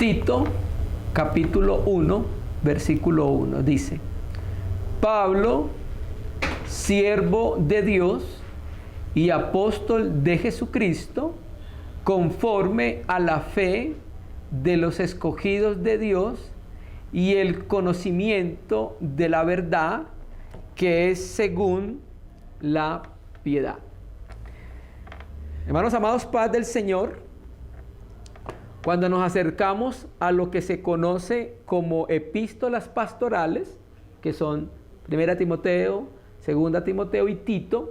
Tito, capítulo 1, versículo 1, dice: Pablo, siervo de Dios y apóstol de Jesucristo, conforme a la fe de los escogidos de Dios y el conocimiento de la verdad, que es según la piedad. Hermanos amados, paz del Señor. Cuando nos acercamos a lo que se conoce como epístolas pastorales, que son 1 Timoteo, 2 Timoteo y Tito,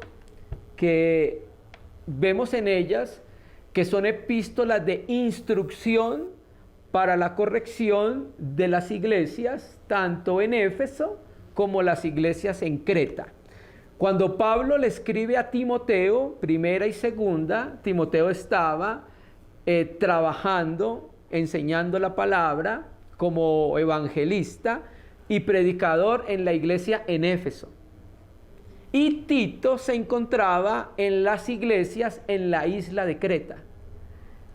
que vemos en ellas que son epístolas de instrucción para la corrección de las iglesias, tanto en Éfeso como las iglesias en Creta. Cuando Pablo le escribe a Timoteo, primera y segunda, Timoteo estaba trabajando, enseñando la palabra como evangelista y predicador en la iglesia en Éfeso. Y Tito se encontraba en las iglesias en la isla de Creta.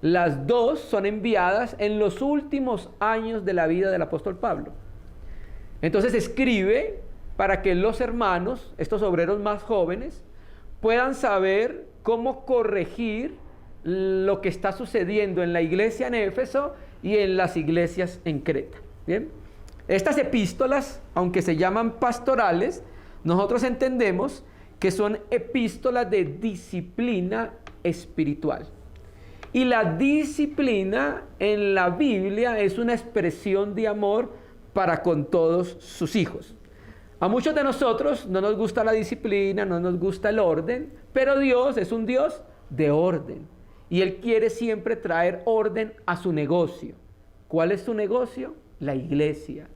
Las dos son enviadas en los últimos años de la vida del apóstol Pablo. Entonces escribe para que los hermanos, estos obreros más jóvenes, puedan saber cómo corregir lo que está sucediendo en la iglesia en Éfeso y en las iglesias en Creta. ¿Bien? Estas epístolas, aunque se llaman pastorales, nosotros entendemos que son epístolas de disciplina espiritual. Y la disciplina en la Biblia es una expresión de amor para con todos sus hijos. A muchos de nosotros no nos gusta la disciplina, no nos gusta el orden, pero Dios es un Dios de orden. Y Él quiere siempre traer orden a su negocio. ¿Cuál es su negocio? La iglesia.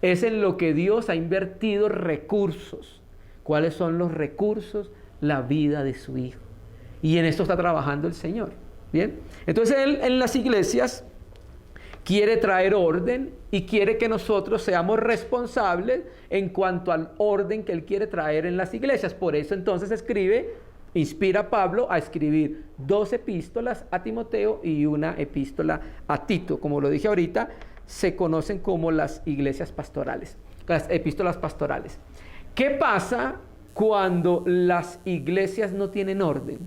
Es en lo que Dios ha invertido recursos. ¿Cuáles son los recursos? La vida de su Hijo. Y en esto está trabajando el Señor. ¿Bien? Entonces Él en las iglesias quiere traer orden y quiere que nosotros seamos responsables en cuanto al orden que Él quiere traer en las iglesias. Por eso entonces inspira a Pablo a escribir 2 epístolas a Timoteo y una epístola a Tito. Como lo dije ahorita, se conocen como las iglesias pastorales, las epístolas pastorales. ¿Qué pasa cuando las iglesias no tienen orden?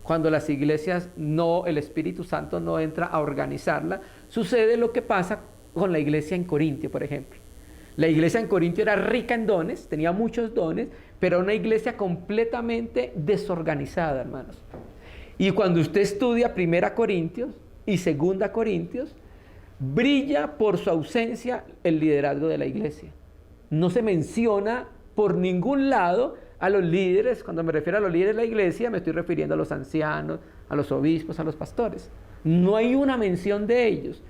Cuando las iglesias el Espíritu Santo no entra a organizarla, sucede lo que pasa con la iglesia en Corintio, por ejemplo. La iglesia en Corintio era rica en dones, tenía muchos dones, pero era una iglesia completamente desorganizada, hermanos. Y cuando usted estudia 1 Corintios y 2 Corintios, brilla por su ausencia el liderazgo de la iglesia. No se menciona por ningún lado a los líderes. Cuando me refiero a los líderes de la iglesia, me estoy refiriendo a los ancianos, a los obispos, a los pastores. No hay una mención de ellos.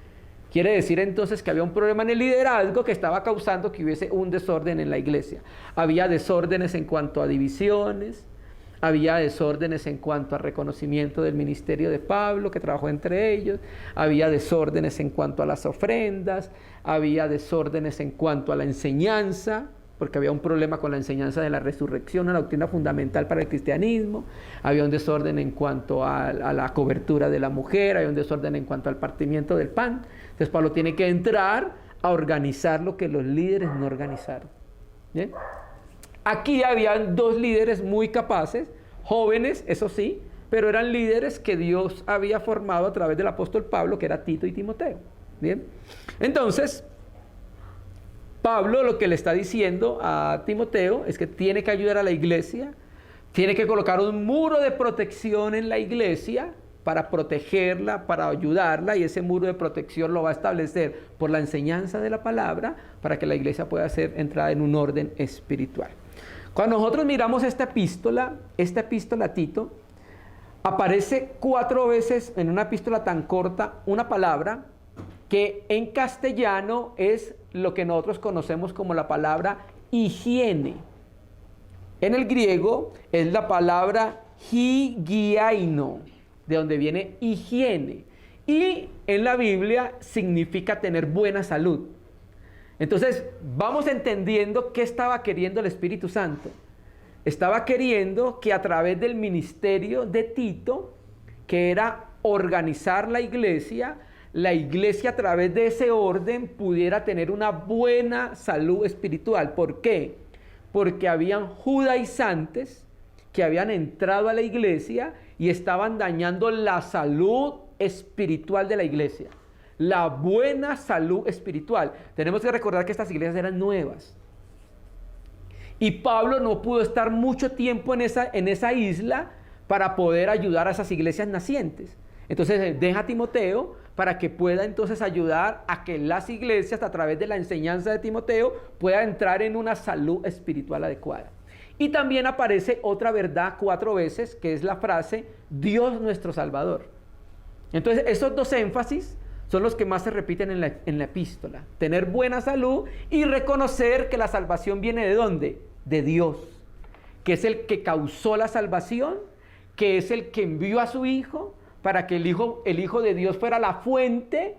Quiere decir entonces que había un problema en el liderazgo que estaba causando que hubiese un desorden en la iglesia. Había desórdenes en cuanto a divisiones, había desórdenes en cuanto a reconocimiento del ministerio de Pablo, que trabajó entre ellos, había desórdenes en cuanto a las ofrendas, había desórdenes en cuanto a la enseñanza, porque había un problema con la enseñanza de la resurrección, una doctrina fundamental para el cristianismo. Había un desorden en cuanto a la cobertura de la mujer, había un desorden en cuanto al partimiento del pan. Entonces Pablo tiene que entrar a organizar lo que los líderes no organizaron. ¿Bien? Aquí habían 2 líderes muy capaces, jóvenes, eso sí, pero eran líderes que Dios había formado a través del apóstol Pablo, que era Tito y Timoteo. ¿Bien? Entonces, Pablo lo que le está diciendo a Timoteo es que tiene que ayudar a la iglesia, tiene que colocar un muro de protección en la iglesia para protegerla, para ayudarla, y ese muro de protección lo va a establecer por la enseñanza de la palabra para que la iglesia pueda ser entrada en un orden espiritual. Cuando nosotros miramos esta epístola a Tito, aparece 4 veces en una epístola tan corta una palabra que en castellano es lo que nosotros conocemos como la palabra higiene. En el griego es la palabra higiaino, de donde viene higiene. Y en la Biblia significa tener buena salud. Entonces, vamos entendiendo qué estaba queriendo el Espíritu Santo. Estaba queriendo que a través del ministerio de Tito, que era organizar la iglesia, la iglesia a través de ese orden pudiera tener una buena salud espiritual. ¿Por qué? Porque habían judaizantes que habían entrado a la iglesia y estaban dañando la salud espiritual de la iglesia. La buena salud espiritual. Tenemos que recordar que estas iglesias eran nuevas. Y Pablo no pudo estar mucho tiempo en esa isla para poder ayudar a esas iglesias nacientes. Entonces deja a Timoteo para que pueda entonces ayudar a que las iglesias, a través de la enseñanza de Timoteo, puedan entrar en una salud espiritual adecuada. Y también aparece otra verdad 4 veces, que es la frase, Dios nuestro Salvador. Entonces esos 2 énfasis son los que más se repiten en la epístola. Tener buena salud y reconocer que la salvación viene ¿de dónde? De Dios, que es el que causó la salvación, que es el que envió a su Hijo, para que el Hijo de Dios fuera la fuente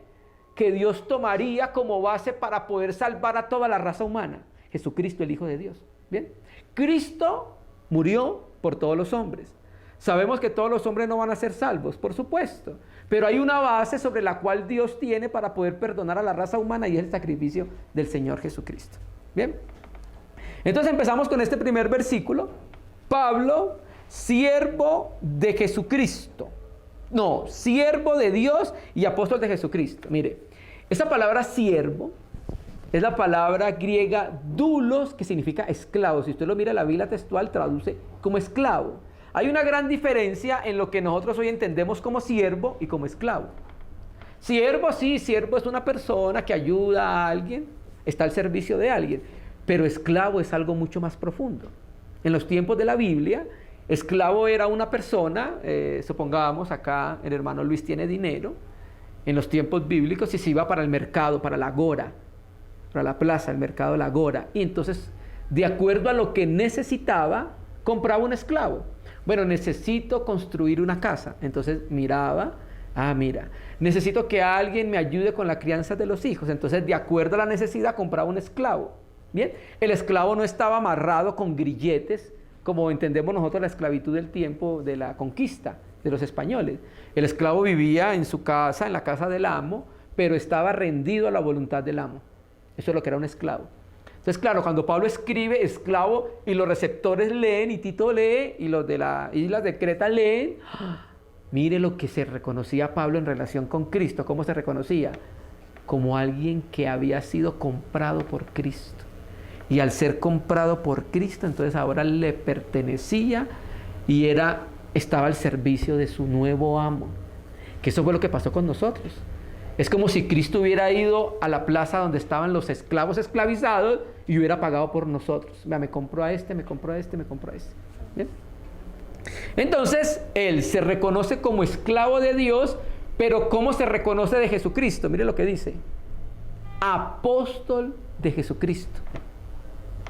que Dios tomaría como base para poder salvar a toda la raza humana. Jesucristo, el Hijo de Dios. ¿Bien? Cristo murió por todos los hombres. Sabemos que todos los hombres no van a ser salvos, por supuesto, pero hay una base sobre la cual Dios tiene para poder perdonar a la raza humana y es el sacrificio del Señor Jesucristo. ¿Bien? Entonces empezamos con este primer versículo. Pablo, siervo de Jesucristo. No, siervo de Dios y apóstol de Jesucristo. Mire, esa palabra siervo es la palabra griega doulos, que significa esclavo. Si usted lo mira en la Biblia textual, traduce como esclavo. Hay una gran diferencia en lo que nosotros hoy entendemos como siervo y como esclavo. Siervo, sí, siervo es una persona que ayuda a alguien, está al servicio de alguien, pero esclavo es algo mucho más profundo. En los tiempos de la Biblia, esclavo era una persona, supongamos acá el hermano Luis tiene dinero, en los tiempos bíblicos y se iba para el mercado, para la agora, para la plaza, el mercado de la agora, y entonces de acuerdo a lo que necesitaba, compraba un esclavo. Bueno, necesito construir una casa, entonces miraba, mira, necesito que alguien me ayude con la crianza de los hijos, entonces de acuerdo a la necesidad compraba un esclavo. Bien, el esclavo no estaba amarrado con grilletes, como entendemos nosotros la esclavitud del tiempo de la conquista de los españoles. El esclavo vivía en su casa, en la casa del amo, pero estaba rendido a la voluntad del amo. Eso es lo que era un esclavo. Entonces, claro, cuando Pablo escribe esclavo y los receptores leen y Tito lee y los de las islas de Creta leen, mire lo que se reconocía Pablo en relación con Cristo. ¿Cómo se reconocía? Como alguien que había sido comprado por Cristo. Y al ser comprado por Cristo, entonces ahora le pertenecía y estaba al servicio de su nuevo amo. Que eso fue lo que pasó con nosotros. Es como si Cristo hubiera ido a la plaza donde estaban los esclavos esclavizados y hubiera pagado por nosotros. Vea, me compró a este, me compró a este, me compró a este. ¿Bien? Entonces, él se reconoce como esclavo de Dios, pero ¿cómo se reconoce de Jesucristo? Mire lo que dice. Apóstol de Jesucristo.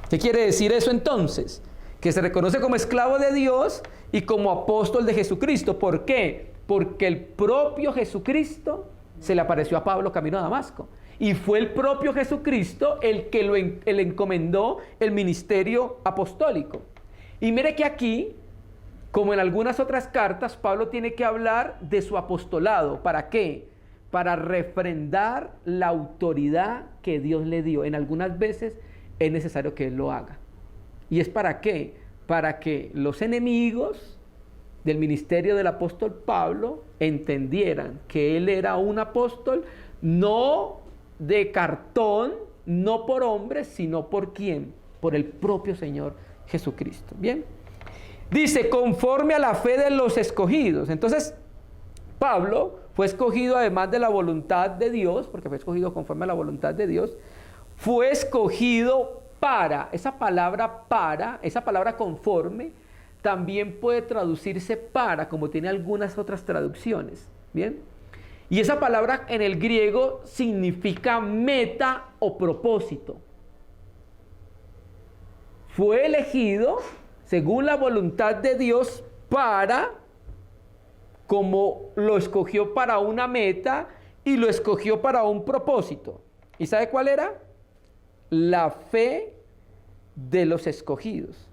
¿Qué quiere decir eso entonces? Que se reconoce como esclavo de Dios y como apóstol de Jesucristo. ¿Por qué? Porque el propio Jesucristo se le apareció a Pablo camino a Damasco. Y fue el propio Jesucristo el que le encomendó el ministerio apostólico. Y mire que aquí, como en algunas otras cartas, Pablo tiene que hablar de su apostolado. ¿Para qué? Para refrendar la autoridad que Dios le dio. En algunas veces es necesario que él lo haga. ¿Y es para qué? Para que los enemigos del ministerio del apóstol Pablo entendieran que él era un apóstol no de cartón, no por hombres, sino por ¿quién? Por el propio Señor Jesucristo. Bien, dice conforme a la fe de los escogidos. Entonces Pablo fue escogido además de la voluntad de Dios, porque fue escogido conforme a la voluntad de Dios, fue escogido para, esa palabra conforme, también puede traducirse para, como tiene algunas otras traducciones. Bien, y esa palabra en el griego significa meta o propósito. Fue elegido según la voluntad de Dios para, como lo escogió para una meta y lo escogió para un propósito. ¿Y sabe cuál era? La fe de los escogidos.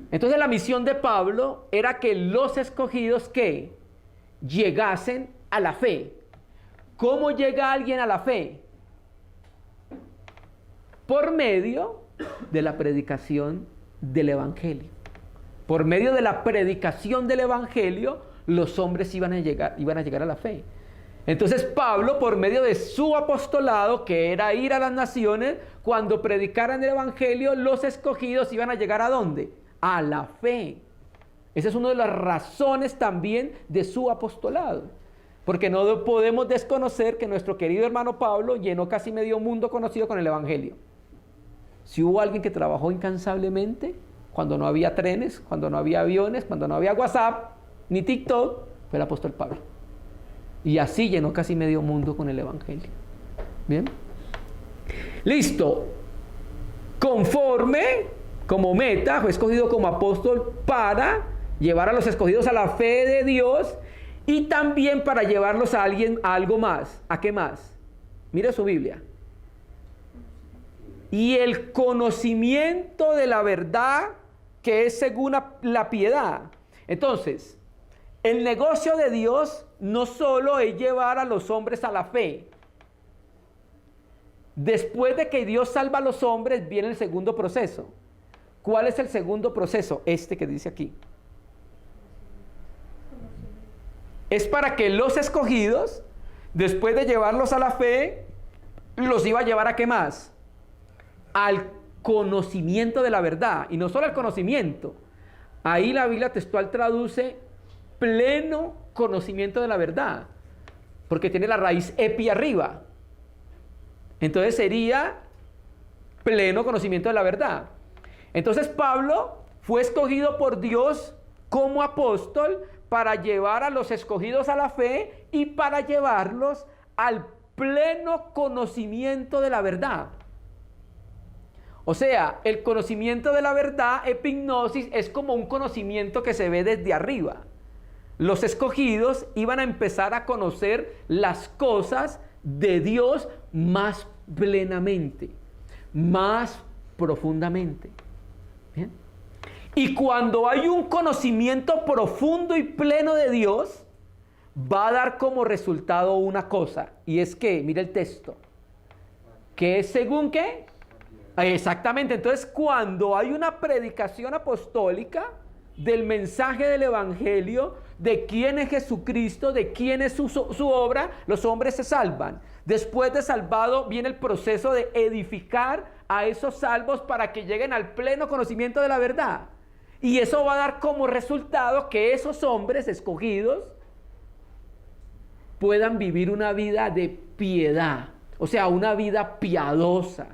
Entonces la misión de Pablo era que los escogidos que llegasen a la fe. ¿Cómo llega alguien a la fe? Por medio de la predicación del Evangelio. Por medio de la predicación del Evangelio, los hombres iban a llegar a la fe. Entonces Pablo, por medio de su apostolado, que era ir a las naciones, cuando predicaran el Evangelio, los escogidos iban a llegar ¿a dónde? A la fe. Esa es una de las razones también de su apostolado. Porque no podemos desconocer que nuestro querido hermano Pablo llenó casi medio mundo conocido con el Evangelio. Si hubo alguien que trabajó incansablemente, cuando no había trenes, cuando no había aviones, cuando no había WhatsApp, ni TikTok, fue el apóstol Pablo. Y así llenó casi medio mundo con el Evangelio. ¿Bien? Listo. Conforme, como meta, fue escogido como apóstol para llevar a los escogidos a la fe de Dios y también para llevarlos a algo más. ¿A qué más? Mire su Biblia. Y el conocimiento de la verdad que es según la piedad. Entonces, el negocio de Dios no solo es llevar a los hombres a la fe. Después de que Dios salva a los hombres, viene el segundo proceso. ¿Cuál es el segundo proceso? Este que dice aquí. Es para que los escogidos, después de llevarlos a la fe, los iba a llevar ¿a qué más? Al conocimiento de la verdad. Y no solo al conocimiento. Ahí la Biblia textual traduce pleno conocimiento de la verdad, porque tiene la raíz epi arriba. Entonces sería pleno conocimiento de la verdad. Entonces Pablo fue escogido por Dios como apóstol para llevar a los escogidos a la fe y para llevarlos al pleno conocimiento de la verdad. O sea, el conocimiento de la verdad, epignosis, es como un conocimiento que se ve desde arriba. Los escogidos iban a empezar a conocer las cosas de Dios más plenamente, más profundamente. ¿Bien? Y cuando hay un conocimiento profundo y pleno de Dios, va a dar como resultado una cosa, y es que, mira el texto, que es según qué. Exactamente, entonces cuando hay una predicación apostólica del mensaje del Evangelio, de quién es Jesucristo, de quién es su obra, los hombres se salvan. Después de salvado viene el proceso de edificar a esos salvos para que lleguen al pleno conocimiento de la verdad. Y eso va a dar como resultado que esos hombres escogidos puedan vivir una vida de piedad, o sea, una vida piadosa,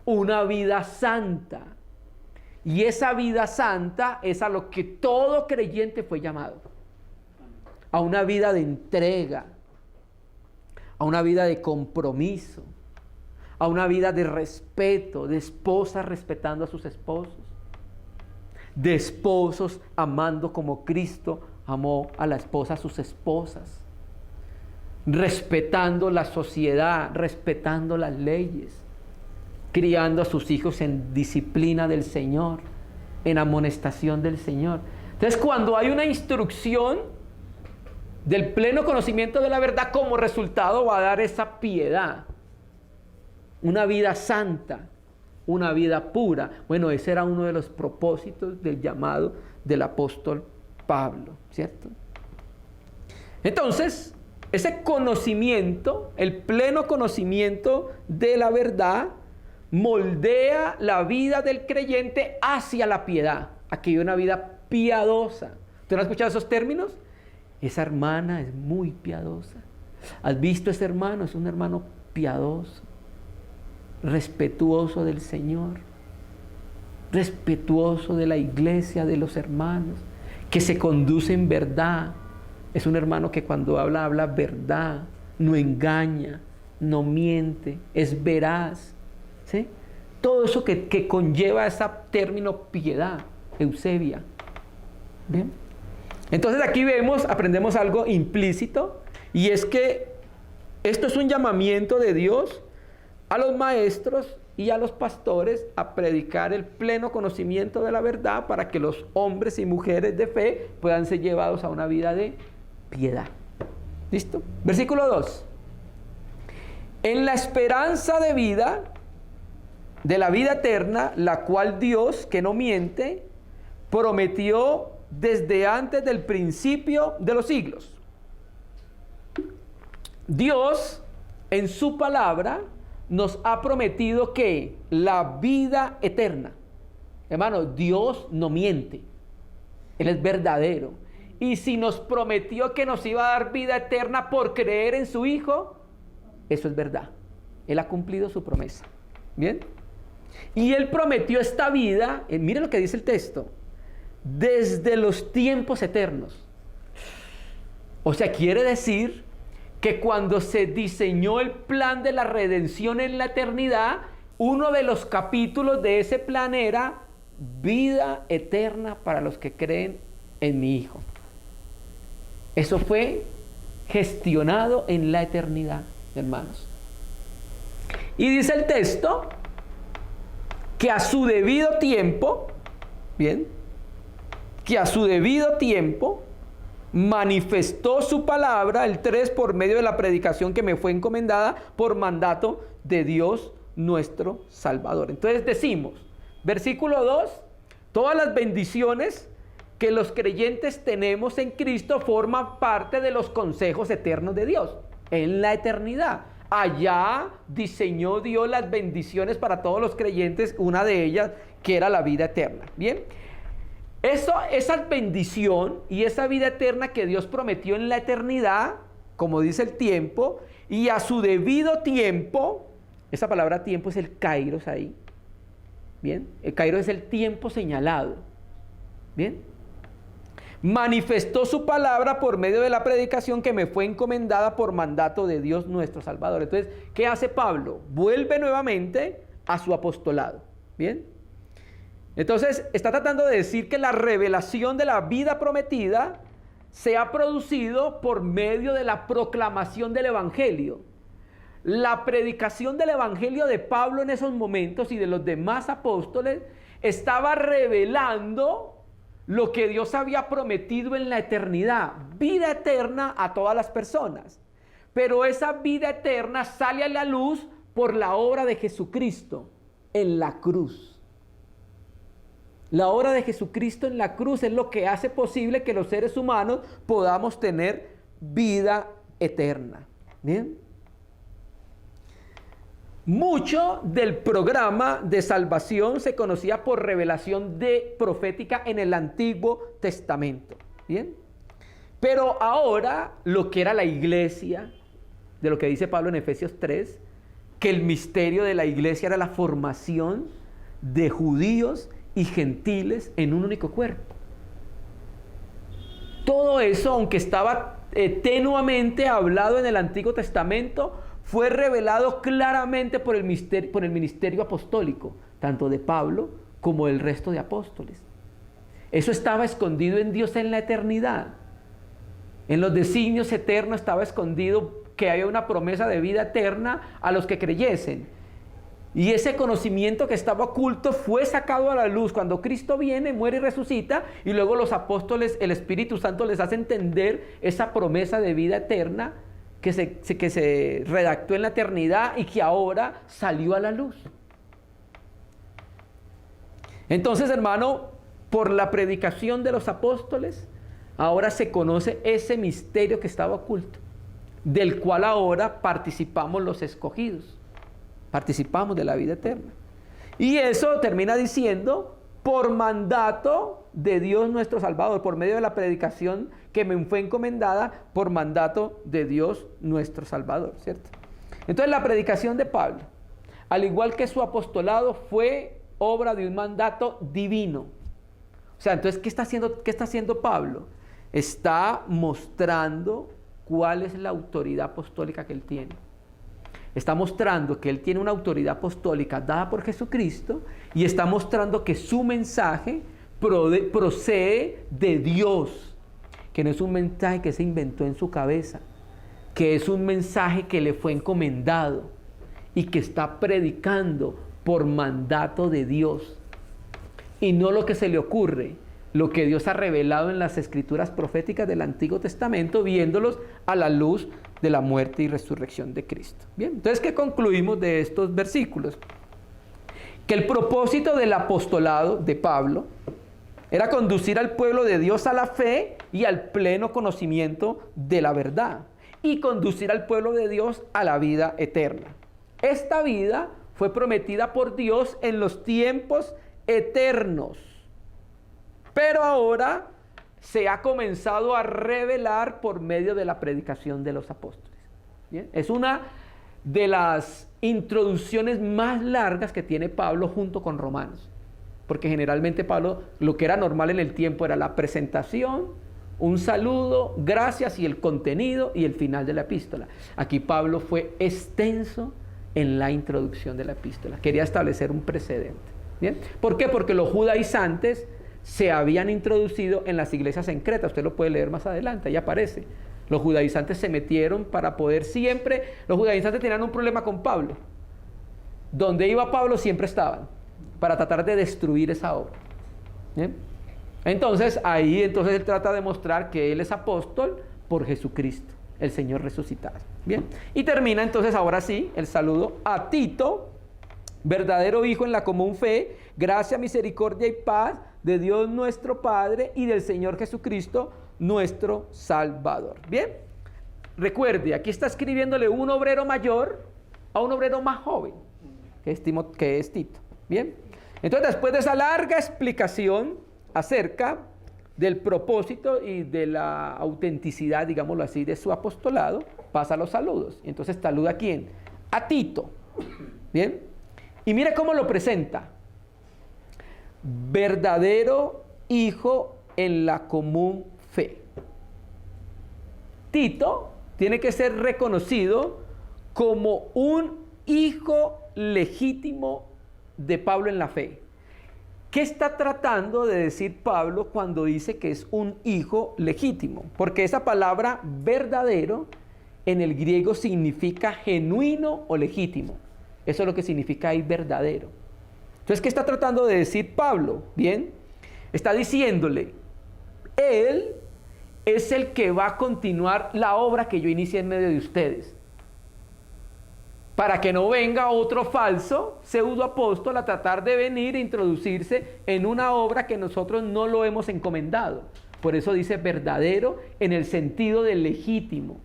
una vida santa. Y esa vida santa es a lo que todo creyente fue llamado. A una vida de entrega, a una vida de compromiso, a una vida de respeto, de esposas respetando a sus esposos, de esposos amando como Cristo amó a la esposa, a sus esposas, respetando la sociedad, respetando las leyes, criando a sus hijos en disciplina del Señor, en amonestación del Señor. Entonces, cuando hay una instrucción del pleno conocimiento de la verdad, como resultado va a dar esa piedad, una vida santa, una vida pura. Bueno, ese era uno de los propósitos del llamado del apóstol Pablo, ¿cierto? Entonces, ese conocimiento, el pleno conocimiento de la verdad, moldea la vida del creyente hacia la piedad, a que vive una vida piadosa. ¿Usted no ha escuchado esos términos? Esa hermana es muy piadosa. ¿Has visto ese hermano? Es un hermano piadoso, respetuoso del Señor, respetuoso de la iglesia, de los hermanos, que se conduce en verdad. Es un hermano que cuando habla, habla verdad, no engaña, no miente, es veraz. ¿Sí? Todo eso que conlleva ese término piedad, Eusebia. ¿Bien? Entonces aquí aprendemos algo implícito, y es que esto es un llamamiento de Dios a los maestros y a los pastores a predicar el pleno conocimiento de la verdad para que los hombres y mujeres de fe puedan ser llevados a una vida de piedad. ¿Listo? Versículo 2. en la esperanza de vida, de la vida eterna, la cual Dios, que no miente, prometió desde antes del principio de los siglos. Dios, en su palabra, nos ha prometido que la vida eterna. Hermano, Dios no miente. Él es verdadero. Y si nos prometió que nos iba a dar vida eterna por creer en su Hijo, eso es verdad. Él ha cumplido su promesa. ¿Bien? Y Él prometió esta vida, mire lo que dice el texto, desde los tiempos eternos. O sea, quiere decir que cuando se diseñó el plan de la redención en la eternidad, uno de los capítulos de ese plan era vida eterna para los que creen en mi Hijo. Eso fue gestionado en la eternidad, hermanos. Y dice el texto que a su debido tiempo, bien, que a su debido tiempo manifestó su palabra, el 3, por medio de la predicación que me fue encomendada por mandato de Dios nuestro Salvador. Entonces decimos, versículo 2, todas las bendiciones que los creyentes tenemos en Cristo forman parte de los consejos eternos de Dios en la eternidad. Allá diseñó Dios las bendiciones para todos los creyentes, una de ellas que era la vida eterna. Bien, esa bendición y esa vida eterna que Dios prometió en la eternidad, como dice el tiempo, y a su debido tiempo, esa palabra tiempo es el kairos ahí. Bien, el kairos es el tiempo señalado. Bien, manifestó su palabra por medio de la predicación que me fue encomendada por mandato de Dios nuestro Salvador. Entonces, ¿qué hace Pablo? Vuelve nuevamente a su apostolado. Bien, entonces está tratando de decir que la revelación de la vida prometida se ha producido por medio de la proclamación del Evangelio. La predicación del Evangelio de Pablo en esos momentos y de los demás apóstoles estaba revelando lo que Dios había prometido en la eternidad, vida eterna a todas las personas. Pero esa vida eterna sale a la luz por la obra de Jesucristo en la cruz. La obra de Jesucristo en la cruz es lo que hace posible que los seres humanos podamos tener vida eterna. ¿Bien? Mucho del programa de salvación se conocía por revelación profética en el Antiguo Testamento. ¿Bien? Pero ahora lo que era la iglesia, de lo que dice Pablo en Efesios 3, que el misterio de la iglesia era la formación de judíos y gentiles en un único cuerpo. Todo eso, aunque estaba tenuamente hablado en el Antiguo Testamento, fue revelado claramente por el ministerio apostólico, tanto de Pablo como del resto de apóstoles. Eso estaba escondido en Dios en la eternidad. En los designios eternos estaba escondido que había una promesa de vida eterna a los que creyesen. Y ese conocimiento que estaba oculto fue sacado a la luz cuando Cristo viene, muere y resucita, y luego los apóstoles, el Espíritu Santo les hace entender esa promesa de vida eterna que se redactó en la eternidad y que ahora salió a la luz. Entonces, hermano, por la predicación de los apóstoles, ahora se conoce ese misterio que estaba oculto, del cual ahora participamos los escogidos. Participamos de la vida eterna. Y eso termina diciendo, por mandato de Dios nuestro Salvador, por medio de la predicación que me fue encomendada, por mandato de Dios nuestro Salvador, ¿cierto? Entonces la predicación de Pablo, al igual que su apostolado, fue obra de un mandato divino. O sea, entonces, ¿qué está haciendo Pablo? Está mostrando cuál es la autoridad apostólica que él tiene. Está mostrando que él tiene una autoridad apostólica dada por Jesucristo y está mostrando que su mensaje procede de Dios, que no es un mensaje que se inventó en su cabeza, que es un mensaje que le fue encomendado y que está predicando por mandato de Dios. Y no lo que se le ocurre, lo que Dios ha revelado en las escrituras proféticas del Antiguo Testamento, viéndolos a la luz de la muerte y resurrección de Cristo. Bien, entonces, ¿qué concluimos de estos versículos? Que el propósito del apostolado de Pablo era conducir al pueblo de Dios a la fe y al pleno conocimiento de la verdad, y conducir al pueblo de Dios a la vida eterna. Esta vida fue prometida por Dios en los tiempos eternos, pero ahora se ha comenzado a revelar por medio de la predicación de los apóstoles. ¿Bien? Es una de las introducciones más largas que tiene Pablo junto con Romanos, porque generalmente Pablo, lo que era normal en el tiempo era la presentación, un saludo, gracias y el contenido y el final de la epístola. Aquí Pablo fue extenso en la introducción de la epístola, quería establecer un precedente. ¿Bien? ¿Por qué? Porque los judaizantes se habían introducido en las iglesias en Creta. Usted lo puede leer más adelante, ahí aparece. Los judaizantes se metieron para poder siempre... Los judaizantes tenían un problema con Pablo. Donde iba Pablo siempre estaban, para tratar de destruir esa obra. ¿Bien? Entonces, él trata de mostrar que él es apóstol por Jesucristo, el Señor resucitado. Bien. Y termina entonces, ahora sí, el saludo a Tito, verdadero hijo en la común fe, gracia, misericordia y paz de Dios nuestro Padre y del Señor Jesucristo, nuestro Salvador. Bien, recuerde, aquí está escribiéndole un obrero mayor a un obrero más joven, que es Tito. Bien, entonces después de esa larga explicación acerca del propósito y de la autenticidad, digámoslo así, de su apostolado, pasa a los saludos. Entonces saluda ¿a quién? A Tito. Bien, y mire cómo lo presenta: verdadero hijo en la común fe. Tito tiene que ser reconocido como un hijo legítimo de Pablo en la fe. ¿Qué está tratando de decir Pablo cuando dice que es un hijo legítimo? Porque esa palabra verdadero en el griego significa genuino o legítimo. Eso es lo que significa ahí verdadero. Entonces, ¿qué está tratando de decir Pablo? Bien, está diciéndole, él es el que va a continuar la obra que yo inicié en medio de ustedes, para que no venga otro falso pseudo apóstol a tratar de venir e introducirse en una obra que nosotros no lo hemos encomendado. Por eso dice verdadero en el sentido de legítimo,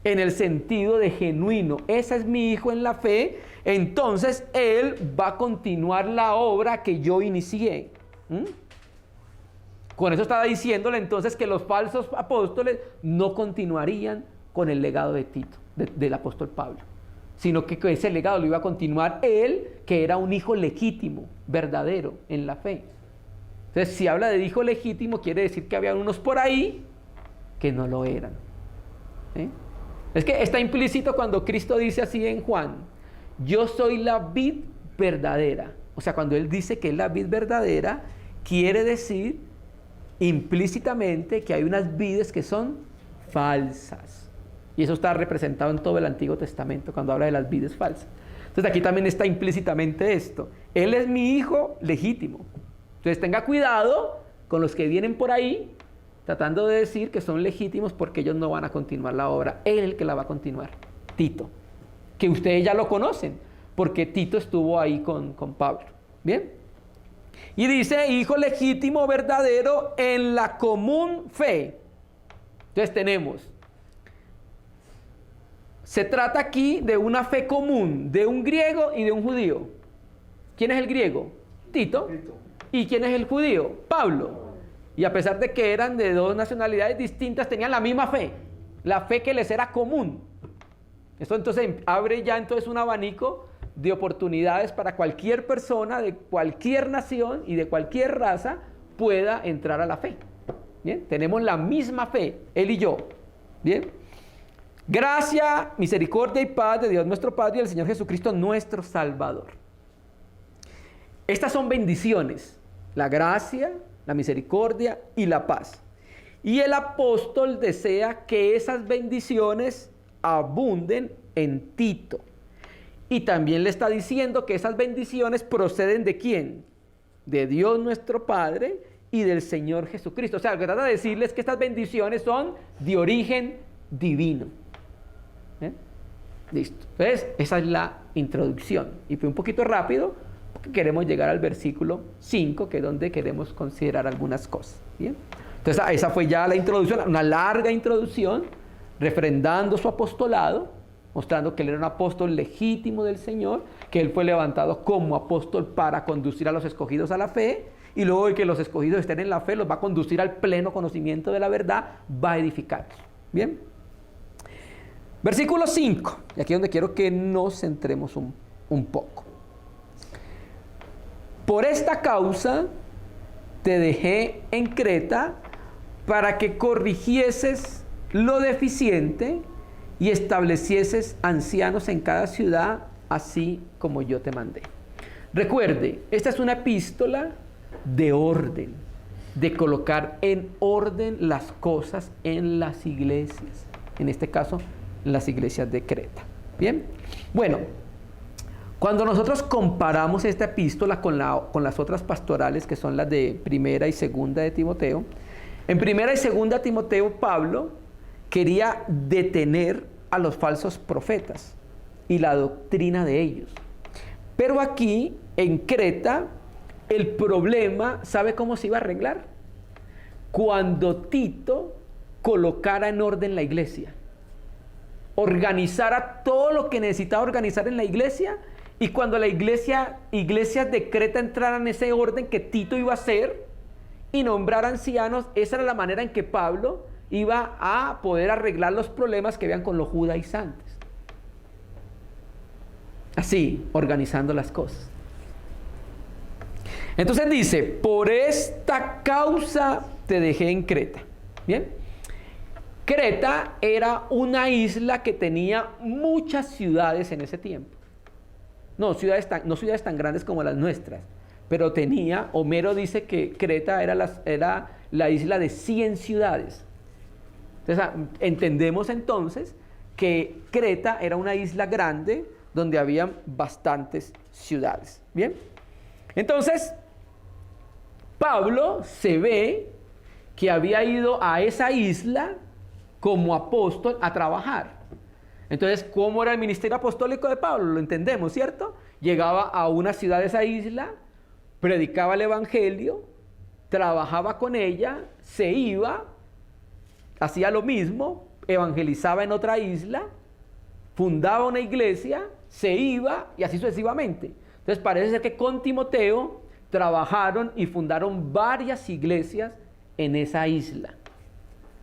en el sentido de genuino. Ese es mi hijo en la fe. Entonces él va a continuar la obra que yo inicié. Con eso estaba diciéndole entonces que los falsos apóstoles no continuarían con el legado de Tito, del apóstol Pablo, sino que ese legado lo iba a continuar él, que era un hijo legítimo, verdadero en la fe. Entonces, si habla de hijo legítimo, quiere decir que había unos por ahí que no lo eran. Es que está implícito cuando Cristo dice así en Juan: yo soy la vid verdadera. O sea, cuando él dice que es la vid verdadera, quiere decir implícitamente que hay unas vides que son falsas. Y eso está representado en todo el Antiguo Testamento cuando habla de las vides falsas. Entonces aquí también está implícitamente esto: él es mi hijo legítimo. Entonces tenga cuidado con los que vienen por ahí tratando de decir que son legítimos, porque ellos no van a continuar la obra. Él es el que la va a continuar, Tito, que ustedes ya lo conocen, porque Tito estuvo ahí con Pablo. Bien, y dice hijo legítimo verdadero en la común fe. Entonces tenemos, se trata aquí de una fe común, de un griego y de un judío. ¿Quién es el griego? Tito. ¿Y quién es el judío? Pablo. Y a pesar de que eran de dos nacionalidades distintas, tenían la misma fe, la fe que les era común. Esto entonces abre ya entonces un abanico de oportunidades para cualquier persona de cualquier nación y de cualquier raza pueda entrar a la fe. Bien, tenemos la misma fe, él y yo. Bien, gracia, misericordia y paz de Dios nuestro Padre y del Señor Jesucristo nuestro Salvador. Estas son bendiciones: la gracia, la misericordia y la paz. Y el apóstol desea que esas bendiciones abunden en Tito. Y también le está diciendo que esas bendiciones proceden ¿de quién? De Dios nuestro Padre y del Señor Jesucristo. O sea, lo que trata de decirles es que estas bendiciones son de origen divino. Listo. Entonces, esa es la introducción. Y fue un poquito rápido, porque queremos llegar al versículo 5, que es donde queremos considerar algunas cosas. ¿Bien? Entonces, esa fue ya la introducción, una larga introducción, refrendando su apostolado, mostrando que él era un apóstol legítimo del Señor, que él fue levantado como apóstol para conducir a los escogidos a la fe, y luego de que los escogidos estén en la fe, los va a conducir al pleno conocimiento de la verdad, va a edificarlos. ¿Bien? Versículo 5, y aquí es donde quiero que nos centremos un poco. Por esta causa te dejé en Creta para que corrigieses lo deficiente y establecieses ancianos en cada ciudad, así como yo te mandé. Recuerde, esta es una epístola de orden, de colocar en orden las cosas en las iglesias. En este caso, las iglesias de Creta. Bien, bueno, cuando nosotros comparamos esta epístola con las otras pastorales, que son las de primera y segunda de Timoteo, en primera y segunda de Timoteo, Pablo quería detener a los falsos profetas y la doctrina de ellos. Pero aquí, en Creta, el problema, ¿sabe cómo se iba a arreglar? Cuando Tito colocara en orden la iglesia, organizara todo lo que necesitaba organizar en la iglesia, y cuando la iglesias de Creta entraran en ese orden que Tito iba a hacer y nombrar ancianos, esa era la manera en que Pablo iba a poder arreglar los problemas que habían con los judaizantes. Así, organizando las cosas. Entonces dice, por esta causa te dejé en Creta. ¿Bien? Creta era una isla que tenía muchas ciudades en ese tiempo. No ciudades tan grandes como las nuestras, pero tenía, Homero dice que Creta era la isla de 100 ciudades. Entonces, entendemos entonces que Creta era una isla grande donde había bastantes ciudades. ¿Bien? Entonces, Pablo se ve que había ido a esa isla como apóstol a trabajar. Entonces, ¿cómo era el ministerio apostólico de Pablo? Lo entendemos, ¿cierto? Llegaba a una ciudad de esa isla, predicaba el evangelio, trabajaba con ella, se iba, hacía lo mismo, evangelizaba en otra isla, fundaba una iglesia, se iba y así sucesivamente. Entonces, parece ser que con Timoteo trabajaron y fundaron varias iglesias en esa isla.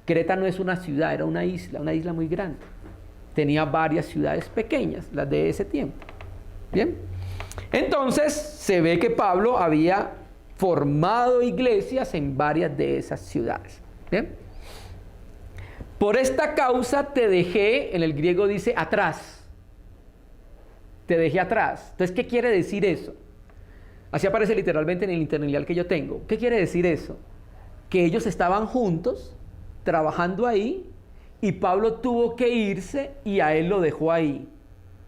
Creta no es una ciudad, era una isla muy grande. Tenía varias ciudades pequeñas, las de ese tiempo. Bien. Entonces, se ve que Pablo había formado iglesias en varias de esas ciudades. Bien. Por esta causa te dejé, en el griego dice atrás. Te dejé atrás. Entonces, ¿qué quiere decir eso? Así aparece literalmente en el interlineal que yo tengo. ¿Qué quiere decir eso? Que ellos estaban juntos, trabajando ahí, y Pablo tuvo que irse y a él lo dejó ahí.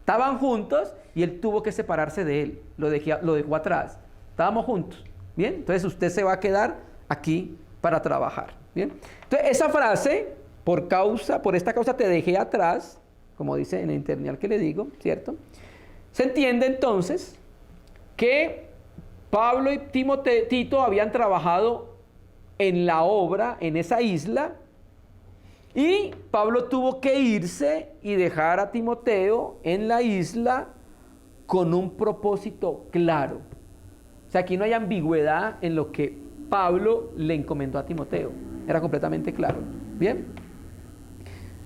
Estaban juntos y él tuvo que separarse de él. Lo dejó atrás. Estábamos juntos. ¿Bien? Entonces usted se va a quedar aquí para trabajar. ¿Bien? Entonces esa frase, por esta causa te dejé atrás, como dice en el interlineal que le digo, ¿cierto? Se entiende entonces que Pablo y Tito habían trabajado en la obra, en esa isla, y Pablo tuvo que irse y dejar a Timoteo en la isla con un propósito claro. O sea, aquí no hay ambigüedad en lo que Pablo le encomendó a Timoteo. Era completamente claro. ¿Bien?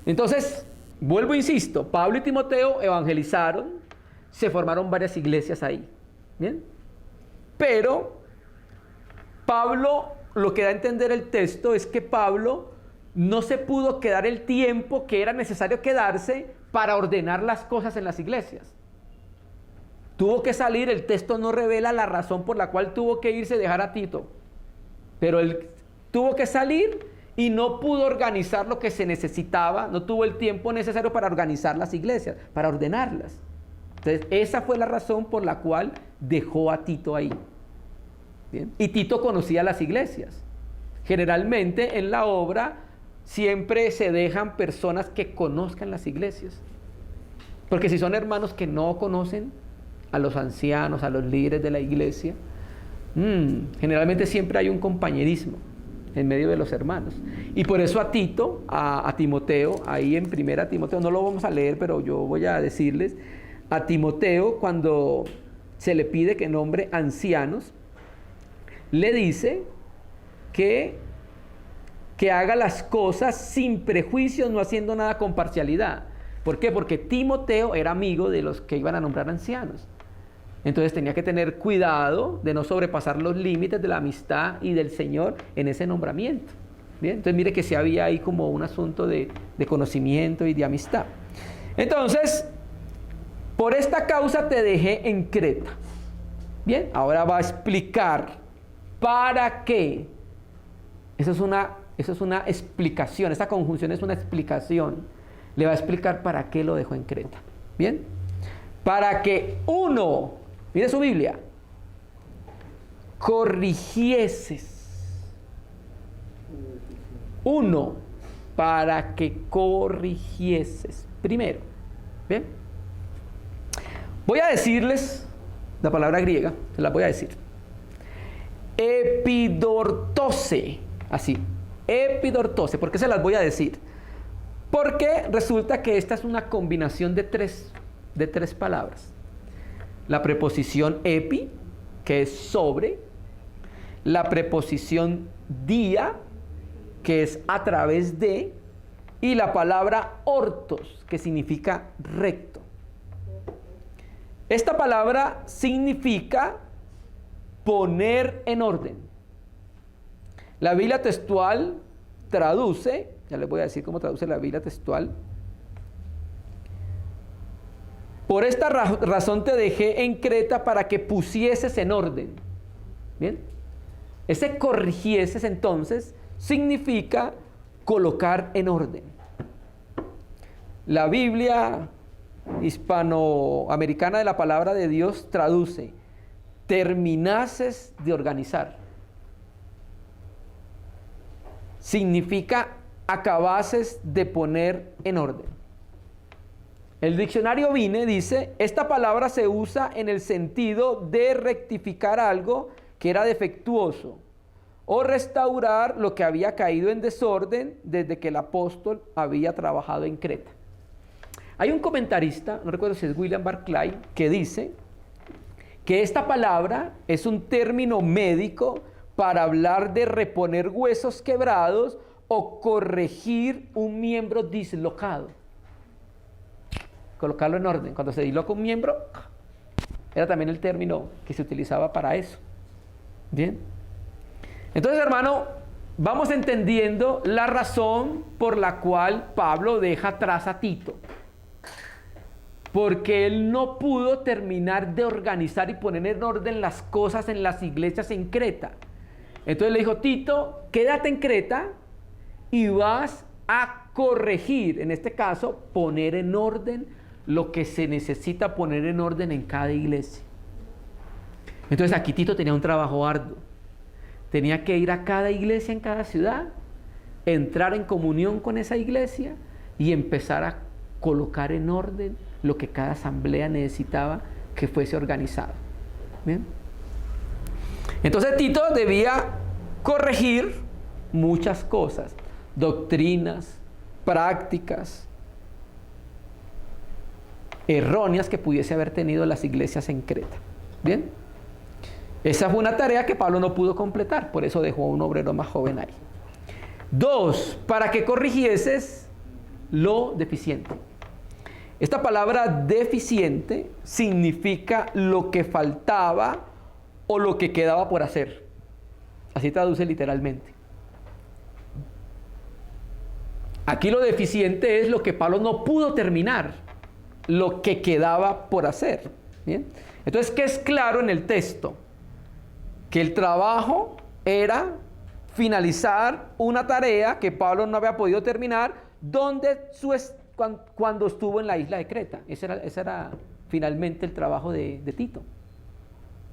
Entonces, vuelvo e insisto, Pablo y Timoteo evangelizaron, se formaron varias iglesias ahí. ¿Bien? Pero Pablo, lo que da a entender el texto es que Pablo no se pudo quedar el tiempo que era necesario quedarse para ordenar las cosas en las iglesias. Tuvo que salir, el texto no revela la razón por la cual tuvo que irse y dejar a Tito. Pero él tuvo que salir y no pudo organizar lo que se necesitaba, no tuvo el tiempo necesario para organizar las iglesias, para ordenarlas. Entonces, esa fue la razón por la cual dejó a Tito ahí. ¿bien? Y Tito conocía las iglesias. Generalmente en la obra siempre se dejan personas que conozcan las iglesias. Porque si son hermanos que no conocen a los ancianos, a los líderes de la iglesia, generalmente siempre hay un compañerismo en medio de los hermanos. Y por eso a Tito, a Timoteo, ahí en 1 Timoteo, no lo vamos a leer, pero yo voy a decirles, a Timoteo, cuando se le pide que nombre ancianos, le dice que haga las cosas sin prejuicios, no haciendo nada con parcialidad. ¿Por qué? Porque Timoteo era amigo de los que iban a nombrar ancianos. Entonces tenía que tener cuidado de no sobrepasar los límites de la amistad y del Señor en ese nombramiento. Bien, entonces mire que sí había ahí como un asunto de conocimiento y de amistad. Entonces, por esta causa te dejé en Creta. Bien, ahora va a explicar para qué. Eso es una explicación, esta conjunción es una explicación. Le va a explicar para qué lo dejó en Creta. Bien, para que uno, mire su Biblia, corrigieses. Uno, para que corrigieses. Primero, ¿bien? Voy a decirles la palabra griega, se la voy a decir. Epidortose, así, epidortose. ¿Por qué se las voy a decir? Porque resulta que esta es una combinación de tres palabras. La preposición epi, que es sobre, la preposición dia, que es a través de, y la palabra ortos, que significa recto. Esta palabra significa poner en orden. La Biblia textual traduce, ya les voy a decir cómo traduce la Biblia textual. Por esta razón te dejé en Creta para que pusieses en orden. Bien, ese corrigieses entonces significa colocar en orden. La Biblia hispanoamericana de la palabra de Dios traduce: terminases de organizar. Significa acabases de poner en orden. El diccionario Vine dice: esta palabra se usa en el sentido de rectificar algo que era defectuoso o restaurar lo que había caído en desorden desde que el apóstol había trabajado en Creta. Hay un comentarista, no recuerdo si es William Barclay, que dice que esta palabra es un término médico para hablar de reponer huesos quebrados o corregir un miembro dislocado. Colocarlo en orden. Cuando se disloca un miembro, era también el término que se utilizaba para eso. Bien. Entonces, hermano, vamos entendiendo la razón por la cual Pablo deja atrás a Tito. Porque él no pudo terminar de organizar y poner en orden las cosas en las iglesias en Creta. Entonces le dijo: Tito, quédate en Creta y vas a corregir, en este caso, poner en orden lo que se necesita poner en orden en cada iglesia. Entonces aquí Tito tenía un trabajo arduo. Tenía que ir a cada iglesia en cada ciudad, entrar en comunión con esa iglesia y empezar a colocar en orden lo que cada asamblea necesitaba que fuese organizado. ¿Bien? Entonces Tito debía corregir muchas cosas, doctrinas, prácticas erróneas que pudiese haber tenido las iglesias en Creta. Bien, esa fue una tarea que Pablo no pudo completar, por eso dejó a un obrero más joven ahí. 2, para que corrigieses lo deficiente. Esta palabra deficiente significa lo que faltaba o lo que quedaba por hacer. Así traduce literalmente. Aquí lo deficiente es lo que Pablo no pudo terminar, lo que quedaba por hacer. ¿Bien? Entonces, ¿qué es claro en el texto? Que el trabajo era finalizar una tarea que Pablo no había podido terminar cuando estuvo en la isla de Creta. Ese era finalmente el trabajo de Tito.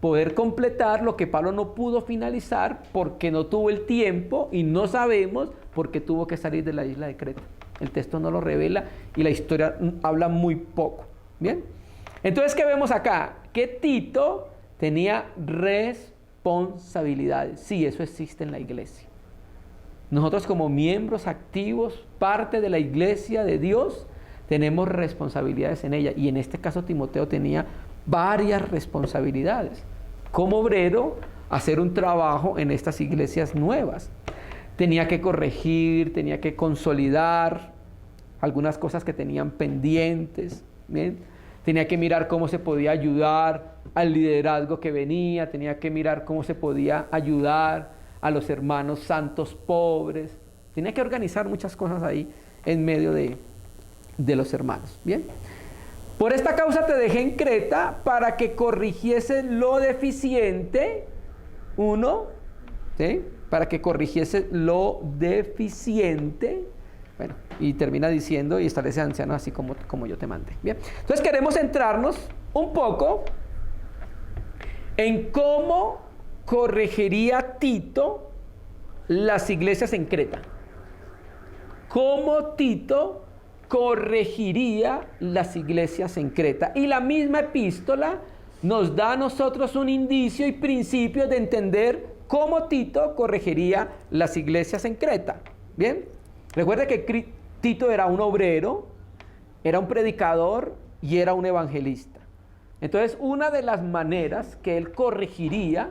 poder completar lo que Pablo no pudo finalizar porque no tuvo el tiempo y no sabemos por qué tuvo que salir de la isla de Creta. El texto no lo revela y la historia habla muy poco. ¿Bien? Entonces, ¿qué vemos acá? Que Tito tenía responsabilidades. Sí, eso existe en la iglesia. Nosotros como miembros activos, parte de la iglesia de Dios, tenemos responsabilidades en ella. Y en este caso Timoteo tenía varias responsabilidades. Como obrero, hacer un trabajo en estas iglesias nuevas. Tenía que corregir, tenía que consolidar algunas cosas que tenían pendientes. ¿Bien? Tenía que mirar cómo se podía ayudar al liderazgo que venía. Tenía que mirar cómo se podía ayudar a los hermanos santos pobres. Tenía que organizar muchas cosas ahí en medio de los hermanos. Bien. Por esta causa te dejé en Creta para que corrigiese lo deficiente. ¿Sí? Para que corrigiese lo deficiente. Bueno, y termina diciendo, y establece ancianos así como yo te mandé. Bien. Entonces queremos centrarnos un poco en cómo corregiría Tito las iglesias en Creta. ¿Cómo Tito corregiría las iglesias en Creta? Y la misma epístola nos da a nosotros un indicio y principio de entender cómo Tito corregiría las iglesias en Creta. ¿Bien? Recuerda que Tito era un obrero, era un predicador y era un evangelista. Entonces, una de las maneras que él corregiría